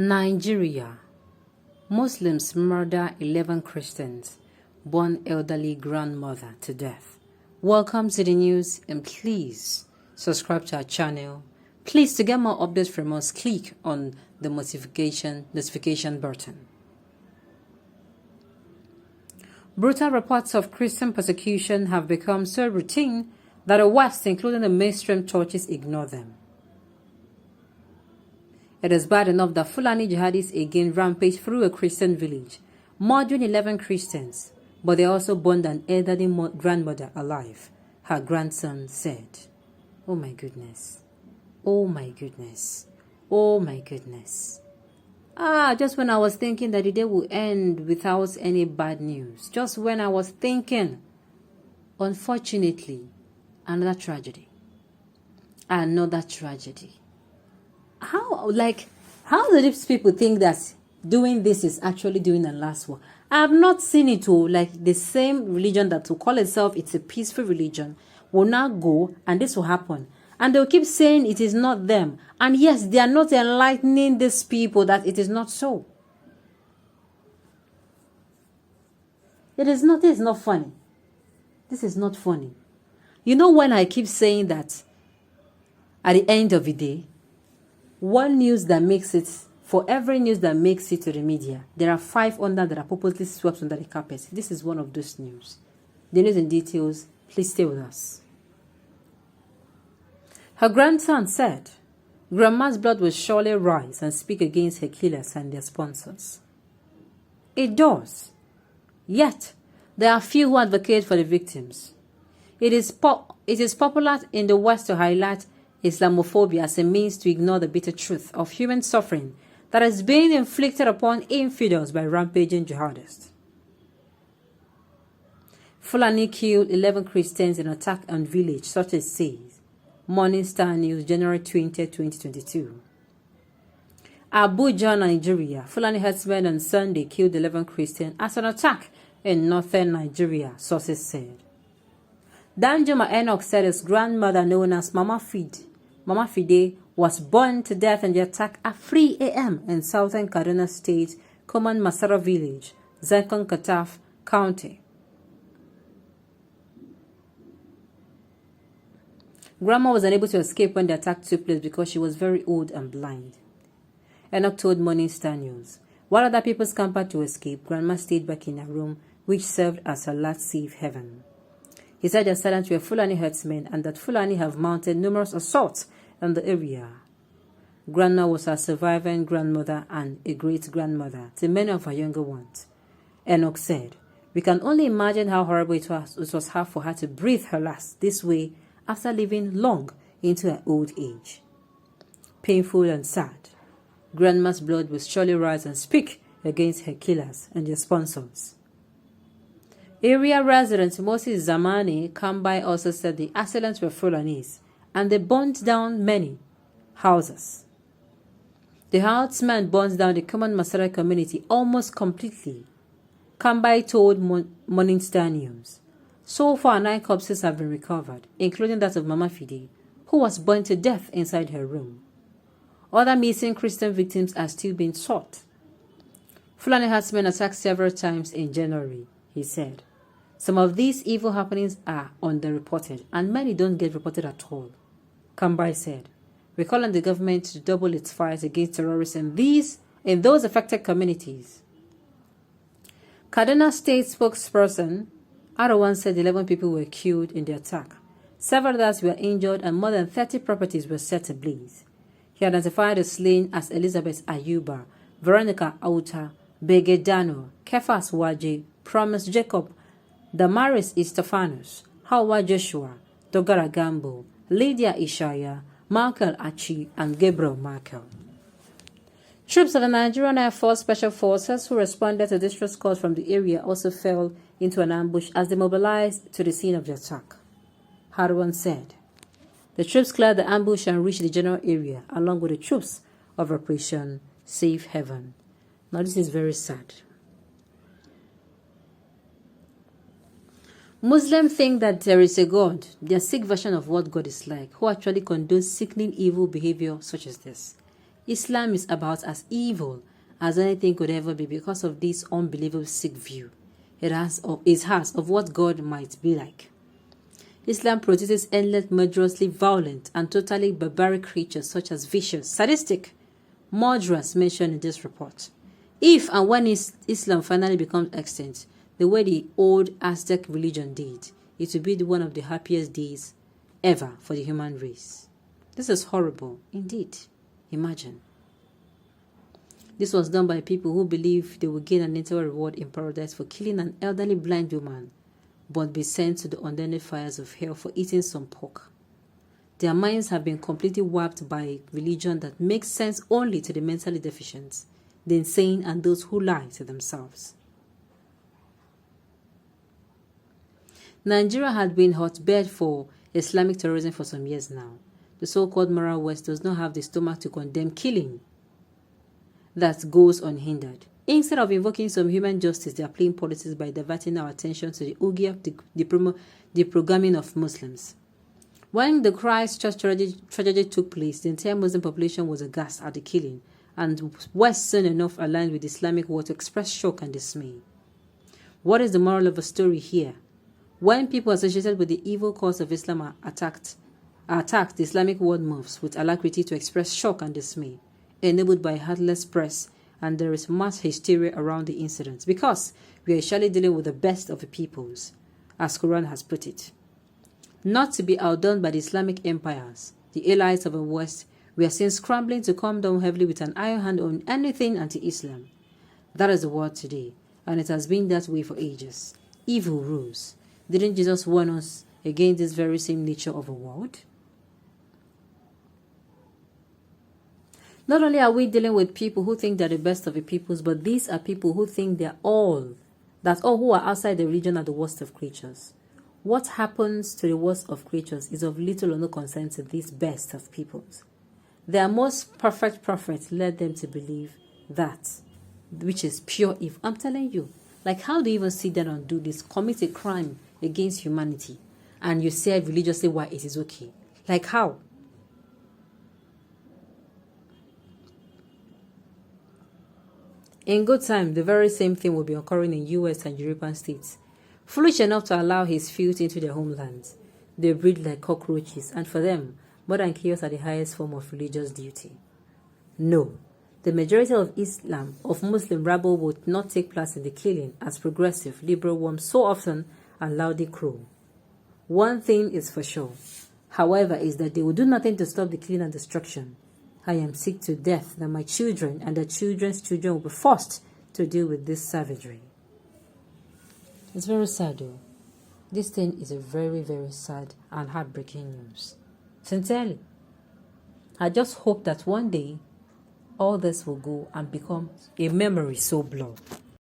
Nigeria. Muslims murder 11 Christians, one elderly grandmother to death. Welcome to the news, and please subscribe to our channel. Please, to get more updates from us, click on the notification button. Brutal reports of Christian persecution have become so routine that the West, including the mainstream churches, ignore them. It is bad enough that Fulani jihadists again rampage through a Christian village, murdering 11 Christians, but they also burned an elderly grandmother alive, her grandson said. Oh my goodness. Oh my goodness. Oh my goodness. Just when I was thinking that the day will end without any bad news. Just when I was thinking, unfortunately, another tragedy. Another tragedy. How do these people think that doing this is actually doing the last one? I have not seen it all. Like the same religion that will call itself it's a peaceful religion will now go and this will happen. And they'll keep saying it is not them. And yes, they are not enlightening these people that it is not so. This is not funny. This is not funny. You know when I keep saying that at the end of the day, one news that makes it, for every news that makes it to the media, there are 5 that are purposely swept under the carpet. This is one of those news. The news and details, please stay with us. Her grandson said, Grandma's blood will surely rise and speak against her killers and their sponsors. It does. Yet, there are few who advocate for the victims. It is popular in the West to highlight Islamophobia as a means to ignore the bitter truth of human suffering that is being inflicted upon infidels by rampaging jihadists. Fulani killed 11 Christians in an attack on village, such as says Morning Star News, January 20, 2022. Abuja, Nigeria. Fulani herdsmen on Sunday killed 11 Christians as an attack in northern Nigeria, sources said. Danjuma Enoch said his grandmother, known as Mama Fide, was burned to death in the attack at 3 a.m. in southern Kaduna State, Common Masara Village, Zakon Kataf County. Grandma was unable to escape when the attack took place because she was very old and blind. Enoch told Morning Star News. While other people scampered to escape, Grandma stayed back in her room, which served as her last safe haven. He said the assailants were Fulani herdsmen and that Fulani have mounted numerous assaults in the area. Grandma was her surviving grandmother and a great-grandmother to many of her younger ones. Enoch said, we can only imagine how horrible it was hard for her to breathe her last this way after living long into her old age. Painful and sad. Grandma's blood will surely rise and speak against her killers and their sponsors. Area resident Moses Zamani Kambai also said the assailants were Fulanis and they burned down many houses. The herdsmen burned down the common Masara community almost completely. Kambai told Morning Star News. So far, 9 corpses have been recovered, including that of Mama Fide, who was burned to death inside her room. Other missing Christian victims are still being sought. Fulani herdsmen attacked several times in January, he said. Some of these evil happenings are underreported, and many don't get reported at all. Kambai said, we call on the government to double its fight against terrorism in those affected communities. Kaduna State spokesperson Adawan said 11 people were killed in the attack. Several others were injured and more than 30 properties were set ablaze. He identified the slain as Elizabeth Ayuba, Veronica Auta, Begedano, Kefas Waje, Promise Jacob, Damaris Estefanus, Hawa Joshua, Dogara Gambo, Lydia Ishaya, Michael Achi, and Gabriel Michael. Troops of the Nigerian Air Force Special Forces who responded to distress calls from the area also fell into an ambush as they mobilized to the scene of the attack. Harwan said. The troops cleared the ambush and reached the general area along with the troops of Operation Safe Haven. Now this is very sad. Muslims think that there is a God, their sick version of what God is like, who actually condones sickening evil behavior such as this. Islam is about as evil as anything could ever be because of this unbelievable sick view it has of what God might be like. Islam produces endless, murderously violent and totally barbaric creatures such as vicious, sadistic, murderers mentioned in this report. If and when Islam finally becomes extinct, the way the old Aztec religion did, it will be one of the happiest days ever for the human race. This is horrible, indeed. Imagine. This was done by people who believed they would gain an eternal reward in paradise for killing an elderly blind woman, but be sent to the unending fires of hell for eating some pork. Their minds have been completely wiped by a religion that makes sense only to the mentally deficient, the insane, and those who lie to themselves. Nigeria had been hotbed for Islamic terrorism for some years now. The so-called moral West does not have the stomach to condemn killing that goes unhindered. Instead of invoking some human justice, they are playing politics by diverting our attention to the Ugia, the programming of Muslims. When the Christchurch tragedy took place, the entire Muslim population was aghast at the killing, and West soon enough aligned with the Islamic world to express shock and dismay. What is the moral of the story here? When people associated with the evil cause of Islam are attacked, the Islamic world moves with alacrity to express shock and dismay, enabled by a heartless press, and there is mass hysteria around the incident because we are surely dealing with the best of the peoples, as Quran has put it. Not to be outdone by the Islamic empires, the allies of the West, we are seen scrambling to come down heavily with an iron hand on anything anti-Islam. That is the world today, and it has been that way for ages. Evil rules. Didn't Jesus warn us against this very same nature of the world? Not only are we dealing with people who think they're the best of the peoples, but these are people who think that all who are outside the religion are the worst of creatures. What happens to the worst of creatures is of little or no concern to these best of peoples. Their most perfect prophets led them to believe that, which is pure evil. I'm telling you, like, how do you even sit down and do this, commit a crime against humanity, and you say religiously why it is okay? Like, how? In good time, the very same thing will be occurring in US and European states, foolish enough to allow his filth into their homelands. They breed like cockroaches, and for them, murder and chaos are the highest form of religious duty. No, the majority of Muslim rabble would not take part in the killing as progressive, liberal worms so often and loudly crow. One thing is for sure, however, is that they will do nothing to stop the killing and destruction. I am sick to death that my children and their children's children will be forced to deal with this savagery. It's very sad though. This thing is a very, very sad and heartbreaking news. Sincerely, I just hope that one day all this will go and become a memory so blurred.